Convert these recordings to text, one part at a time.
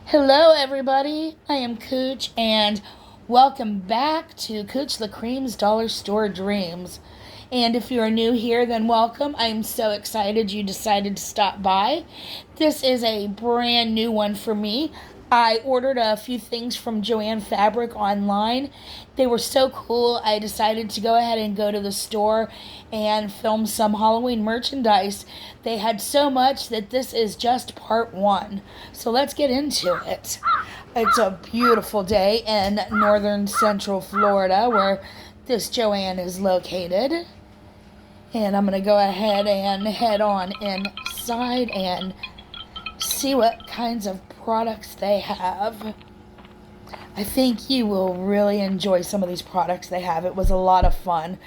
Hello, everybody. I am Cooch, and welcome back to Cooch the Cream's Dollar Store Dreams. And if you're new here, then welcome. I am so excited you decided to stop by. This is a brand new one for me. I ordered a few things from JoAnn Fabric online. They were so cool, I decided to go ahead and go to the store and film some Halloween merchandise. They had so much that this is just part one. So let's get into it. It's a beautiful day in northern central Florida where this JoAnn is located. And I'm going to go ahead and head on inside and see what kinds of products they have. I think you will really enjoy some of these products they have. It was a lot of fun.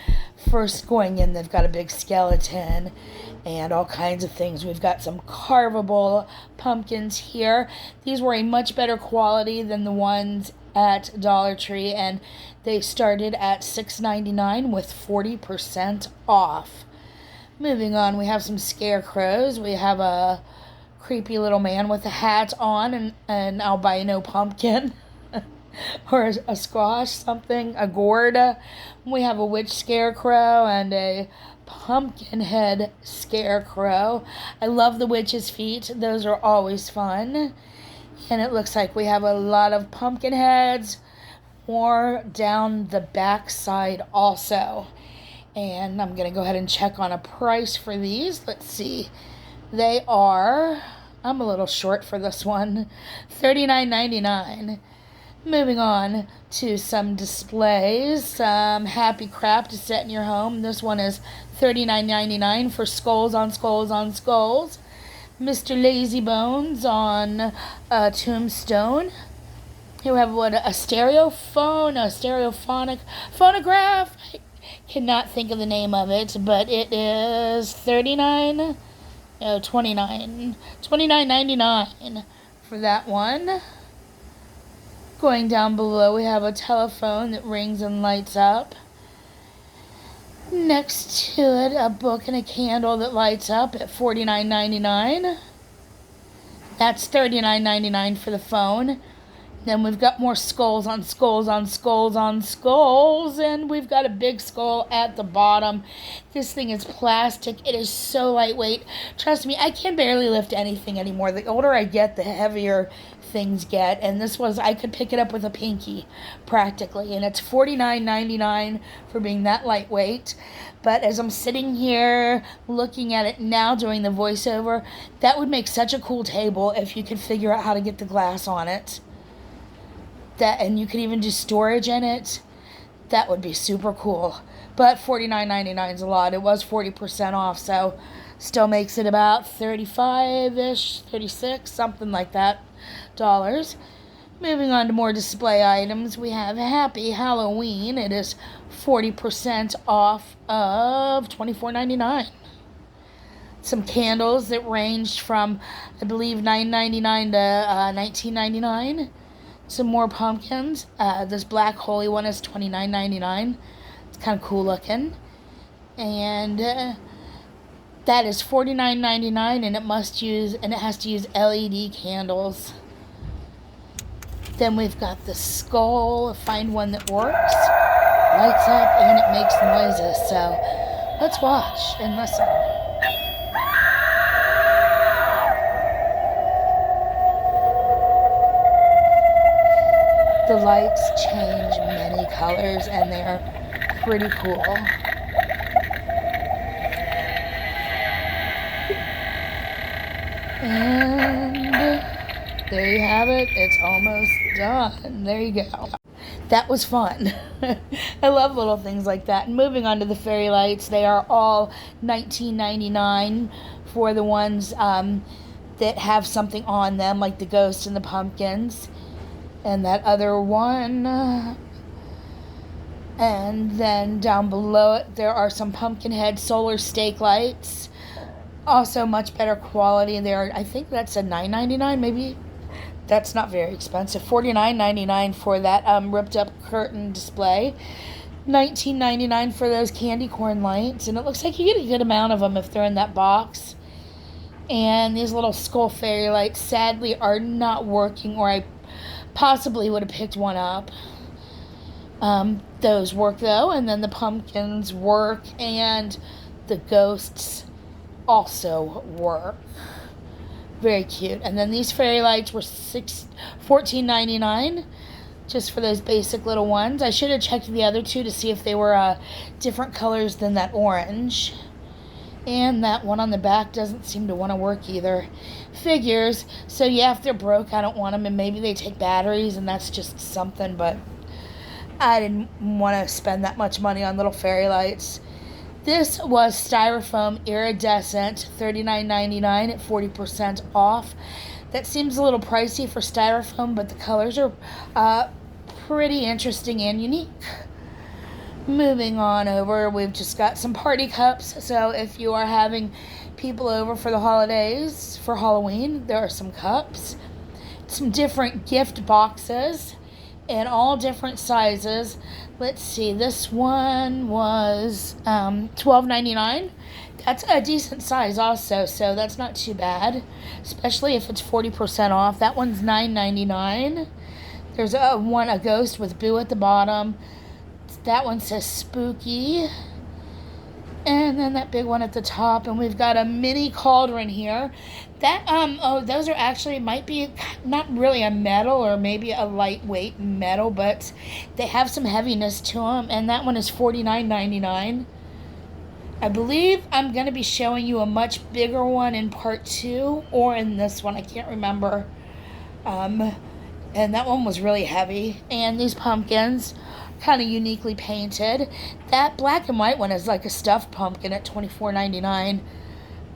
First going in, they've got a big skeleton and all kinds of things. We've got some carvable pumpkins here. These were a much better quality than the ones at Dollar Tree, and they started at $6.99 with 40% off. Moving on, we have some scarecrows. We have a creepy little man with a hat on and an albino pumpkin or a squash, something, a gourd. We have a witch scarecrow and a pumpkin head scarecrow. I love the witch's feet. Those are always fun. And it looks like we have a lot of pumpkin heads more down the back side also. And I'm going to go ahead and check on a price for these. Let's see. They are, I'm a little short for this one, $39.99. Moving on to some displays, some happy crap to set in your home. This one is $39.99 for skulls on skulls on skulls. Mr. Lazy Bones on a tombstone. Here we have a stereophonic phonograph. I cannot think of the name of it, but it is $29.99 for that one. Going down below, we have a telephone that rings and lights up. Next to it, a book and a candle that lights up at $49.99. That's $39.99 for the phone. Then we've got more skulls on skulls on skulls on skulls, and we've got a big skull at the bottom. This thing is plastic. It is so lightweight. Trust me, I can barely lift anything anymore. The older I get, the heavier things get, and this was, I could pick it up with a pinky practically, and it's $49.99 for being that lightweight. But as I'm sitting here looking at it now doing the voiceover, that would make such a cool table if you could figure out how to get the glass on it. And you could even do storage in it. That would be super cool. But $49.99 is a lot. It was 40% off, so still makes it about 35-ish, 36, something like that, dollars. Moving on to more display items, we have Happy Halloween. It is 40% off of $24.99. Some candles that ranged from, I believe, $9.99 to $19.99. Some more pumpkins. This black holy one is $29.99. It's kind of cool looking. And that is $49.99, and it has to use LED candles. Then we've got the skull. Find one that works, lights up, and it makes noises. So let's watch and listen. The lights change many colors, and they are pretty cool. And there you have it. It's almost done. There you go. That was fun. I love little things like that. And moving on to the fairy lights, they are all $19.99 for the ones that have something on them, like the ghosts and the pumpkins. And that other one, and then down below it there are some pumpkin head solar stake lights, also much better quality. There, I think that's a $9.99, maybe. That's not very expensive. $49.99 for that ripped up curtain display. $19.99 for those candy corn lights, and it looks like you get a good amount of them if they're in that box. And these little skull fairy lights sadly are not working, or I possibly would have picked one up. Those work though, and then the pumpkins work, and the ghosts also work. Very cute. And then these fairy lights were $14.99 just for those basic little ones. I should have checked the other two to see if they were different colors than that orange. And that one on the back doesn't seem to want to work either. Figures. So yeah, if they're broke, I don't want them, and maybe they take batteries, and that's just something, but I didn't want to spend that much money on little fairy lights. This was styrofoam iridescent, $39.99 at 40% off. That seems a little pricey for styrofoam, but the colors are pretty interesting and unique. Moving on over, we've just got some party cups. So if you are having people over for the holidays, for Halloween, there are some cups. Some different gift boxes in all different sizes. Let's see, this one was $12.99. That's a decent size also, so that's not too bad, especially if it's 40% off. That one's $9.99. There's a ghost with Boo at the bottom. That one says spooky. And then that big one at the top. And we've got a mini cauldron here. That, those are actually, might be not really a metal, or maybe a lightweight metal, but they have some heaviness to them. And that one is $49.99. I believe I'm going to be showing you a much bigger one in part 2, or in this one. I can't remember. And that one was really heavy. And these pumpkins, kind of uniquely painted. That black and white one is like a stuffed pumpkin at $24.99.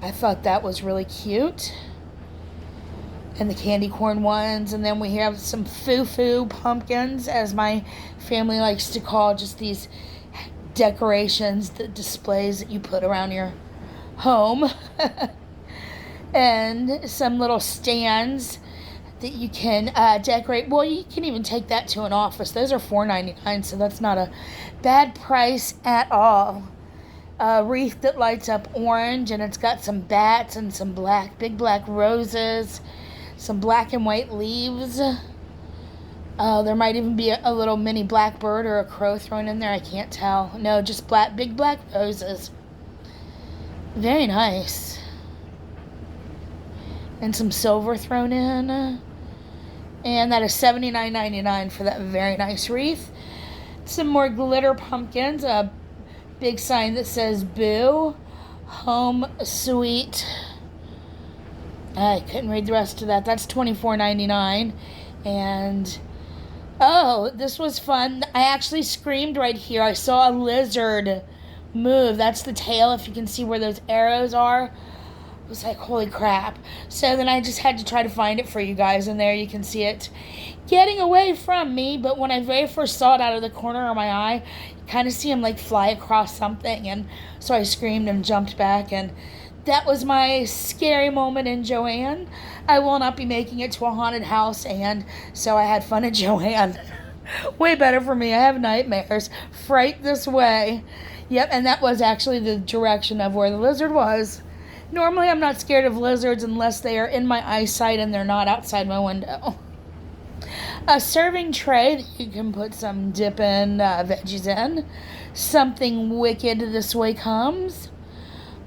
I thought that was really cute. And the candy corn ones. And then we have some foo-foo pumpkins, as my family likes to call just these decorations, the displays that you put around your home. And some little stands that you can decorate. Well, you can even take that to an office. Those are $4.99, so that's not a bad price at all. A wreath that lights up orange, and it's got some bats and some big black roses, some black and white leaves. There might even be a little mini blackbird or a crow thrown in there. I can't tell. No, just big black roses. Very nice. And some silver thrown in. And that is $79.99 for that very nice wreath. Some more glitter pumpkins. A big sign that says Boo. Home Sweet. I couldn't read the rest of that. That's $24.99. And oh, this was fun. I actually screamed right here. I saw a lizard move. That's the tail, if you can see where those arrows are. I was like, holy crap. So then I just had to try to find it for you guys, and there you can see it getting away from me. But when I very first saw it out of the corner of my eye, you kind of see him like fly across something, and so I screamed and jumped back, and that was my scary moment in JoAnn. I will not be making it to a haunted house, and so I had fun at JoAnn. Way better for me. I have nightmares. Fright this way. Yep, and that was actually the direction of where the lizard was. Normally, I'm not scared of lizards unless they are in my eyesight and they're not outside my window. A serving tray that you can put some dipping veggies in. Something wicked this way comes.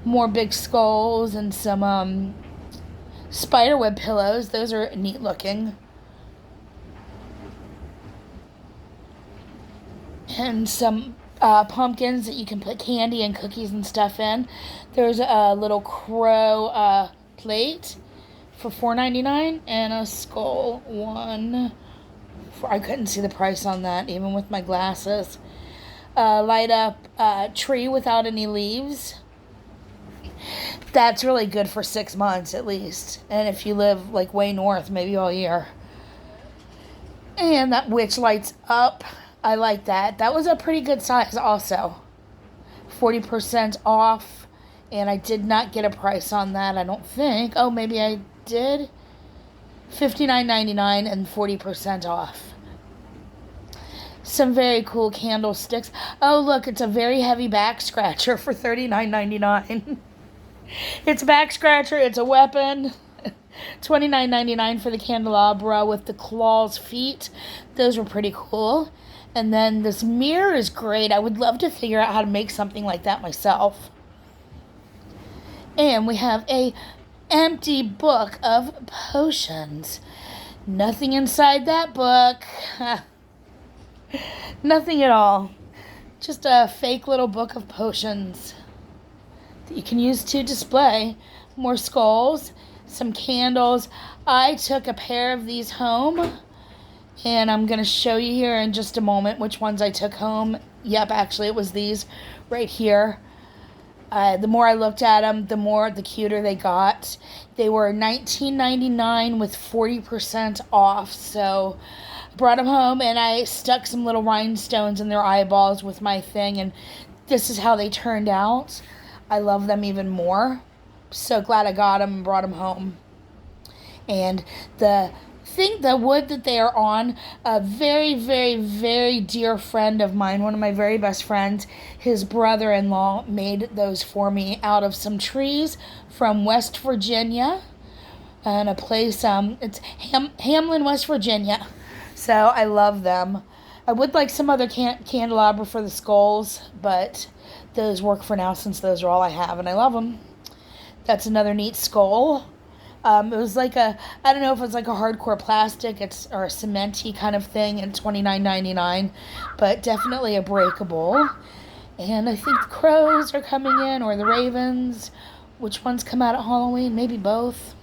More big skulls and some spiderweb pillows. Those are neat looking. And some pumpkins that you can put candy and cookies and stuff in. There's a little crow plate for $4.99, and a skull one. I couldn't see the price on that, even with my glasses. Light up tree without any leaves. That's really good for 6 months at least. And if you live like way north, maybe all year. And that witch lights up. I like that. That was a pretty good size also. 40% off. And I did not get a price on that, I don't think. Oh, maybe I did. $59.99 and 40% off. Some very cool candlesticks. Oh, look, it's a very heavy back scratcher for $39.99. It's a back scratcher. It's a weapon. $29.99 for the candelabra with the claws feet. Those were pretty cool. And then this mirror is great. I would love to figure out how to make something like that myself. And we have a empty book of potions. Nothing inside that book. Nothing at all. Just a fake little book of potions that you can use to display. More skulls, some candles. I took a pair of these home, and I'm going to show you here in just a moment which ones I took home. Yep, actually it was these right here. The more I looked at them, the cuter they got. They were $19.99 with 40% off. So I brought them home and I stuck some little rhinestones in their eyeballs with my thing. And this is how they turned out. I love them even more. So glad I got them and brought them home. And the wood that they are on, a very, very, very dear friend of mine, one of my very best friends, his brother-in-law made those for me out of some trees from West Virginia, and a place, it's Hamlin, West Virginia. So I love them. I would like some other candelabra for the skulls, but those work for now since those are all I have, and I love them. That's another neat skull. It was like I don't know if it's like a hardcore plastic, or a cementy kind of thing, and $29.99, but definitely a breakable. And I think the crows are coming in, or the ravens. Which ones come out at Halloween? Maybe both.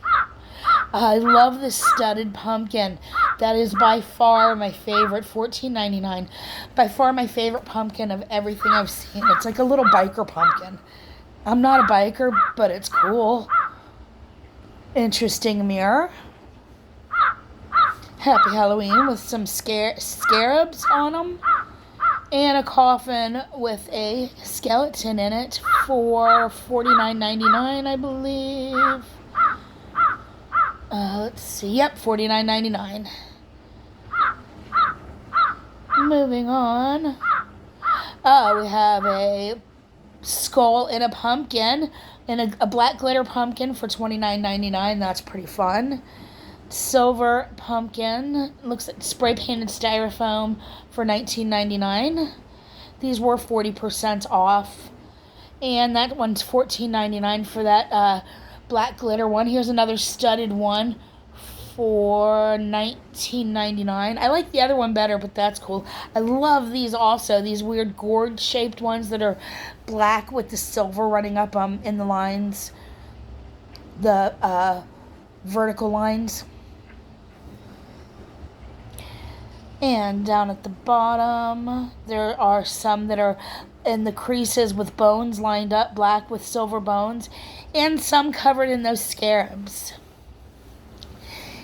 I love this studded pumpkin. That is by far my favorite, $14.99. By far my favorite pumpkin of everything I've seen. It's like a little biker pumpkin. I'm not a biker, but it's cool. Interesting mirror. Happy Halloween with some scarabs on them. And a coffin with a skeleton in it for $49.99, I believe. Let's see. Yep, $49.99. Moving on. We have a skull in a pumpkin. And a black glitter pumpkin for $29.99. That's pretty fun. Silver pumpkin. Looks like spray painted styrofoam for $19.99. These were 40% off. And that one's $14.99 for that black glitter one. Here's another studded one for $19.99. I like the other one better, but that's cool. I love these also. These weird gourd-shaped ones that are black with the silver running up in the lines. The vertical lines. And down at the bottom, there are some that are in the creases with bones lined up, black with silver bones, and some covered in those scarabs.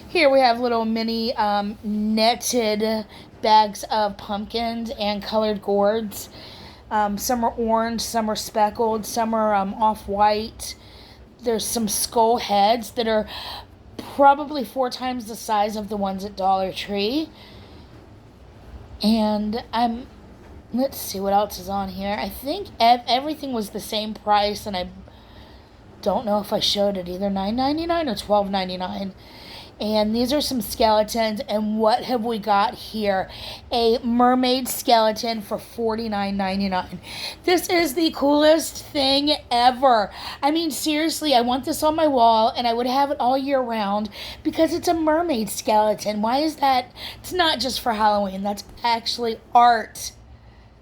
Here we have little mini netted bags of pumpkins and colored gourds. Some are orange, some are speckled, some are off-white. There's some skull heads that are probably 4 times the size of the ones at Dollar Tree. And let's see what else is on here. I think everything was the same price, and I don't know if I showed it, either $9.99 or $12.99. And these are some skeletons, and what have we got here? A mermaid skeleton for $49.99. This is the coolest thing ever. I mean, seriously, I want this on my wall, and I would have it all year round because it's a mermaid skeleton. Why is that? It's not just for Halloween. That's actually art.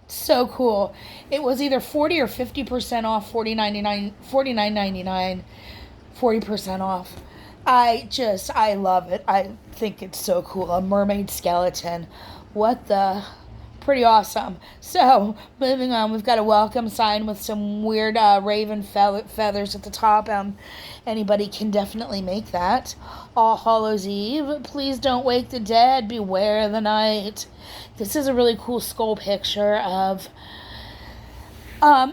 So cool. It was either 40 or 50% off, $49.99, 40% off. I love it. I think it's so cool. A mermaid skeleton. What the? Pretty awesome. So, moving on, we've got a welcome sign with some weird raven feathers at the top. Anybody can definitely make that. All Hallows Eve. Please don't wake the dead. Beware the night. This is a really cool skull picture of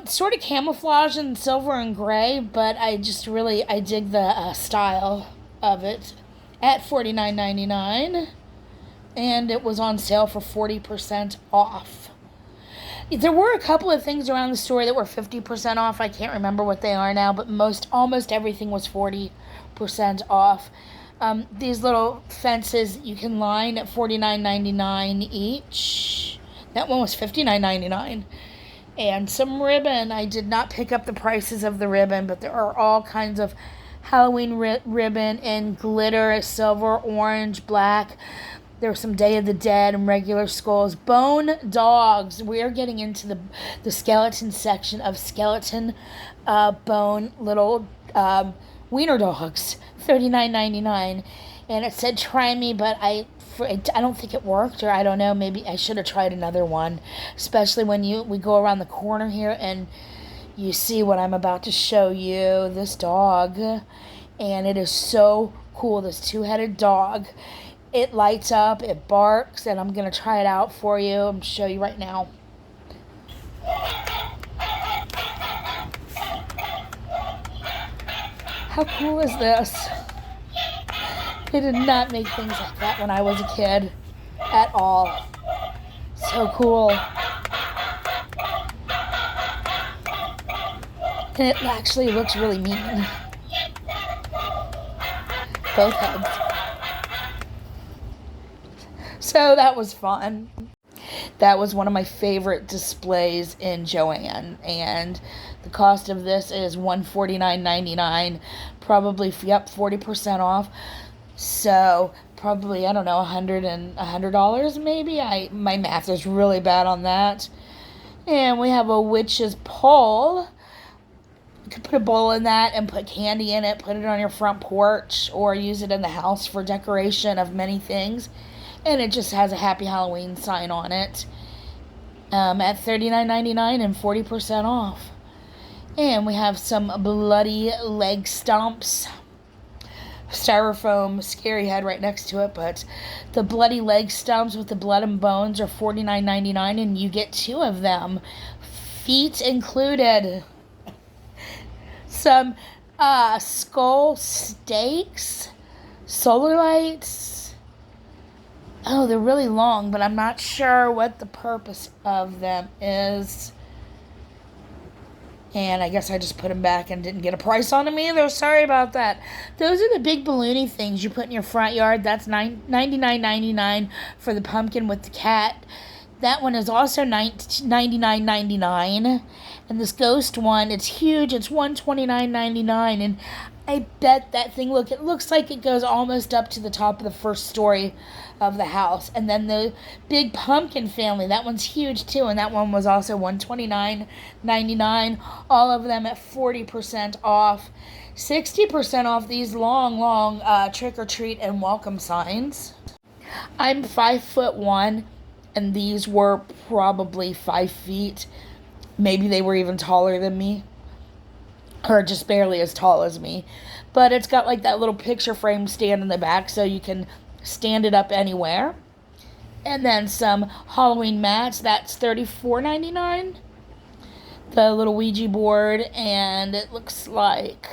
sort of camouflage in silver and gray, but I dig the style of it at $49.99, and it was on sale for 40% off. There were a couple of things around the store that were 50% off. I can't remember what they are now, but almost everything was 40% off. These little fences you can line at $49.99 each. That one was $59.99. And some ribbon. I did not pick up the prices of the ribbon, but there are all kinds of Halloween ribbon in glitter, silver, orange, black. There's some Day of the Dead and regular skulls. Bone dogs. We are getting into the skeleton section of skeleton bone little wiener dogs. $39.99. And it said try me, but I don't think it worked, or I don't know. Maybe I should have tried another one. Especially when we go around the corner here and you see what I'm about to show you. This dog. And it is so cool. This two-headed dog. It lights up, it barks, and I'm going to try it out for you. I'm going to show you right now. How cool is this? They did not make things like that when I was a kid at all. So cool. And it actually looks really mean. Both heads. So that was fun. That was one of my favorite displays in JoAnn, and the cost of this is $149.99. Probably 40% off. So probably, I don't know, $100 maybe. My math is really bad on that. And we have a witch's pole. You could put a bowl in that and put candy in it, put it on your front porch, or use it in the house for decoration of many things. And it just has a Happy Halloween sign on it at $39.99 and 40% off. And we have some bloody leg stumps. Styrofoam scary head right next to it, but the bloody leg stumps with the blood and bones are $49.99, and you get 2 of them. Feet included. Some skull steaks. Solar lights. Oh, they're really long, but I'm not sure what the purpose of them is. And I guess I just put them back and didn't get a price on them either. Sorry about that. Those are the big balloony things you put in your front yard. That's $99.99 for the pumpkin with the cat. That one is also $99.99. And this ghost one, it's huge. It's $129.99. And I bet that thing, look, it looks like it goes almost up to the top of the first story of the house. And then the big pumpkin family, that one's huge too, and that one was also $129.99. All of them at 40% off. 60% off these long trick or treat and welcome signs. I'm 5'1", and these were probably 5 feet. Maybe they were even taller than me, or just barely as tall as me. But it's got like that little picture frame stand in the back, so you can stand it up anywhere. And then some Halloween mats. That's $34.99. The little Ouija board, and it looks like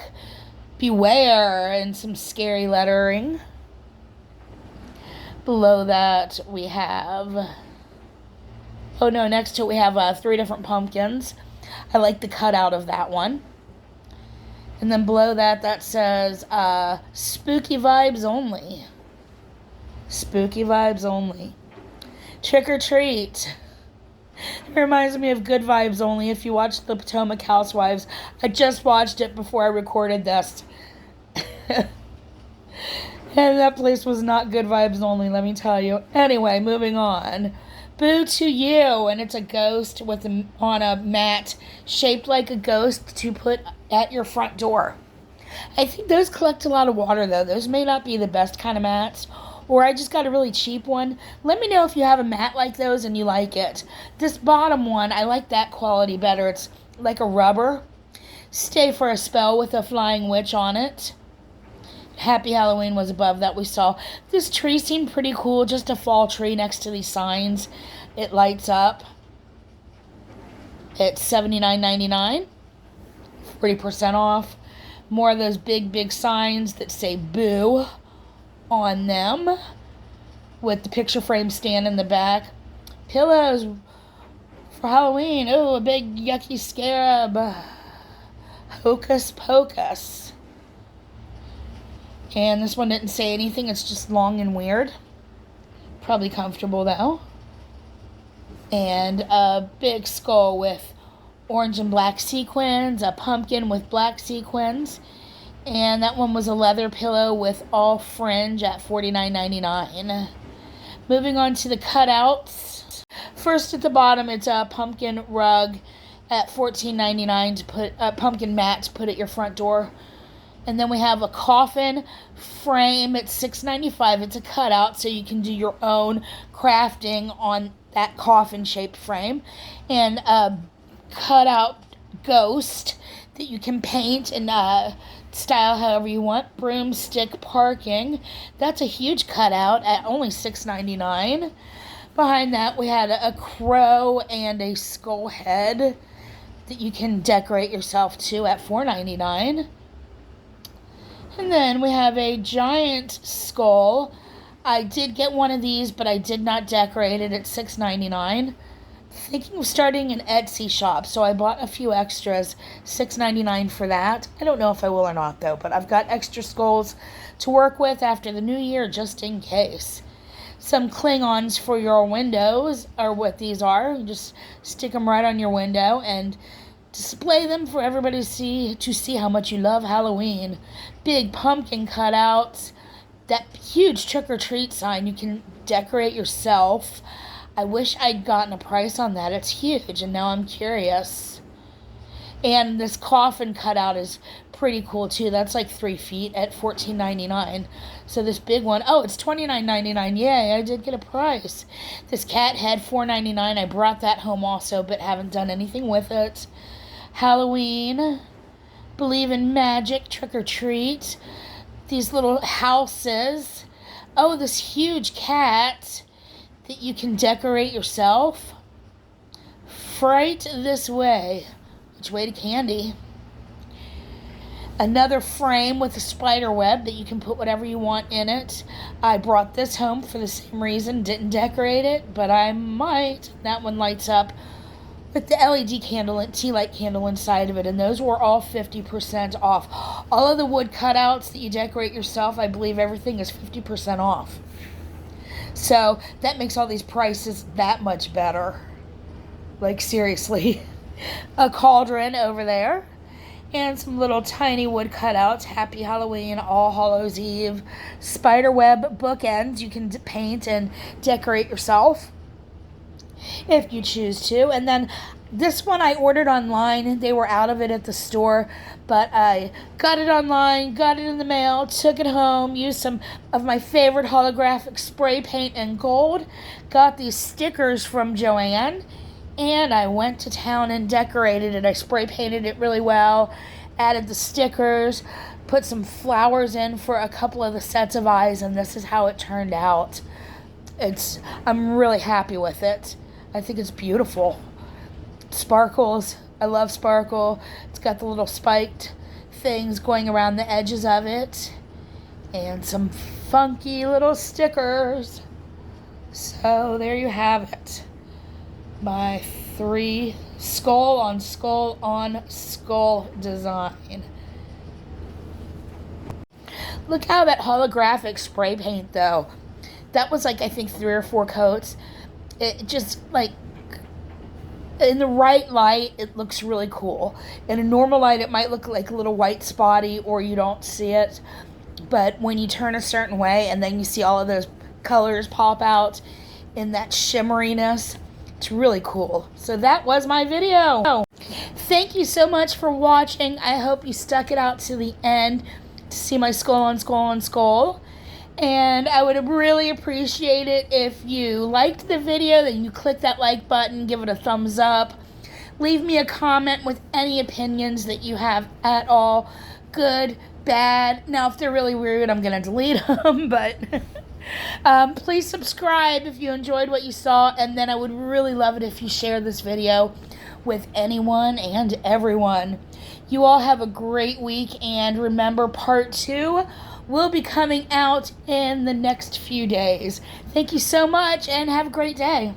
beware and some scary lettering. Below that we have, next to it we have 3 different pumpkins. I like the cutout of that one. And then below that says spooky vibes only. Spooky vibes only. Trick or treat. It reminds me of Good Vibes Only. If you watch the Potomac Housewives, I just watched it before I recorded this. And that place was not Good Vibes Only, let me tell you. Anyway, moving on. Boo to You, and it's a ghost on a mat shaped like a ghost to put at your front door. I think those collect a lot of water, though. Those may not be the best kind of mats, or I just got a really cheap one. Let me know if you have a mat like those and you like it. This bottom one, I like that quality better. It's like a rubber. Stay for a spell with a flying witch on it. Happy Halloween was above that we saw. This tree seemed pretty cool. Just a fall tree next to these signs. It lights up. It's $79.99. 40% off. More of those big signs that say boo on them, with the picture frame stand in the back. Pillows For Halloween, oh, a big yucky scarab. Hocus Pocus. And this one didn't say anything. It's just long and weird. Probably comfortable, though. And a big skull with orange and black sequins. A pumpkin with black sequins. And that one was a leather pillow with all fringe at $49.99. Moving on to the cutouts. First at the bottom, it's a pumpkin rug at $14.99 to put a pumpkin mat to put at your front door. And then we have a coffin frame at $6.95. It's a cutout, so you can do your own crafting on that coffin-shaped frame. And a cutout ghost that you can paint and style however you want. Broomstick parking. That's a huge cutout at only $6.99. Behind that, we had a crow and a skull head that you can decorate yourself to at $4.99. And then we have a giant skull. I did get one of these, but I did not decorate it at $6.99. Thinking of starting an Etsy shop, so I bought a few extras, $6.99 for that. I don't know if I will or not, though, but I've got extra skulls to work with after the new year, just in case. Some Klingons for your windows are what these are. You just stick them right on your window and display them for everybody to see how much you love Halloween. Big pumpkin cutouts. That huge trick-or-treat sign you can decorate yourself. I wish I'd gotten a price on that. It's huge, and now I'm curious. And this coffin cutout is pretty cool, too. That's like 3 feet at $14.99. So this big one, oh, it's $29.99. Yay, I did get a price. This cat head, $4.99. I brought that home also, but haven't done anything with it. Halloween, believe in magic, trick or treat. These little houses. Oh, this huge cat that you can decorate yourself. Fright this way. Which way to candy? Another frame with a spider web that you can put whatever you want in it. I brought this home for the same reason. Didn't decorate it, but I might. That one lights up with the LED candle and tea light candle inside of it, and those were all 50% off. All of the wood cutouts that you decorate yourself, I believe everything is 50% off. So that makes all these prices that much better. Like, seriously. A cauldron over there. And some little tiny wood cutouts. Happy Halloween, All Hallows Eve. Spiderweb bookends you can paint and decorate yourself if you choose to. And then this one I ordered online. They were out of it at the store, but I got it online, got it in the mail, took it home, used some of my favorite holographic spray paint and gold, got these stickers from JoAnn, and I went to town and decorated it. I spray painted it really well, added the stickers, put some flowers in for a couple of the sets of eyes, and this is how it turned out. I'm really happy with it. I think it's beautiful. Sparkles. I love sparkle. It's got the little spiked things going around the edges of it. And some funky little stickers. So there you have it. My 3 skull on skull on skull design. Look how that holographic spray paint, though. That was like, I think, 3 or 4 coats. It just, like, in the right light, it looks really cool. In a normal light, it might look like a little white spotty or you don't see it. But when you turn a certain way and then you see all of those colors pop out in that shimmeriness, it's really cool. So that was my video. Thank you so much for watching. I hope you stuck it out to the end to see my skull on skull on skull. And I would really appreciate it if you liked the video, then you click that like button, give it a thumbs up. Leave me a comment with any opinions that you have at all. Good, bad. Now, if they're really weird, I'm going to delete them. But please subscribe if you enjoyed what you saw. And then I would really love it if you share this video with anyone and everyone. You all have a great week. And remember, part 2 will be coming out in the next few days. Thank you so much and have a great day.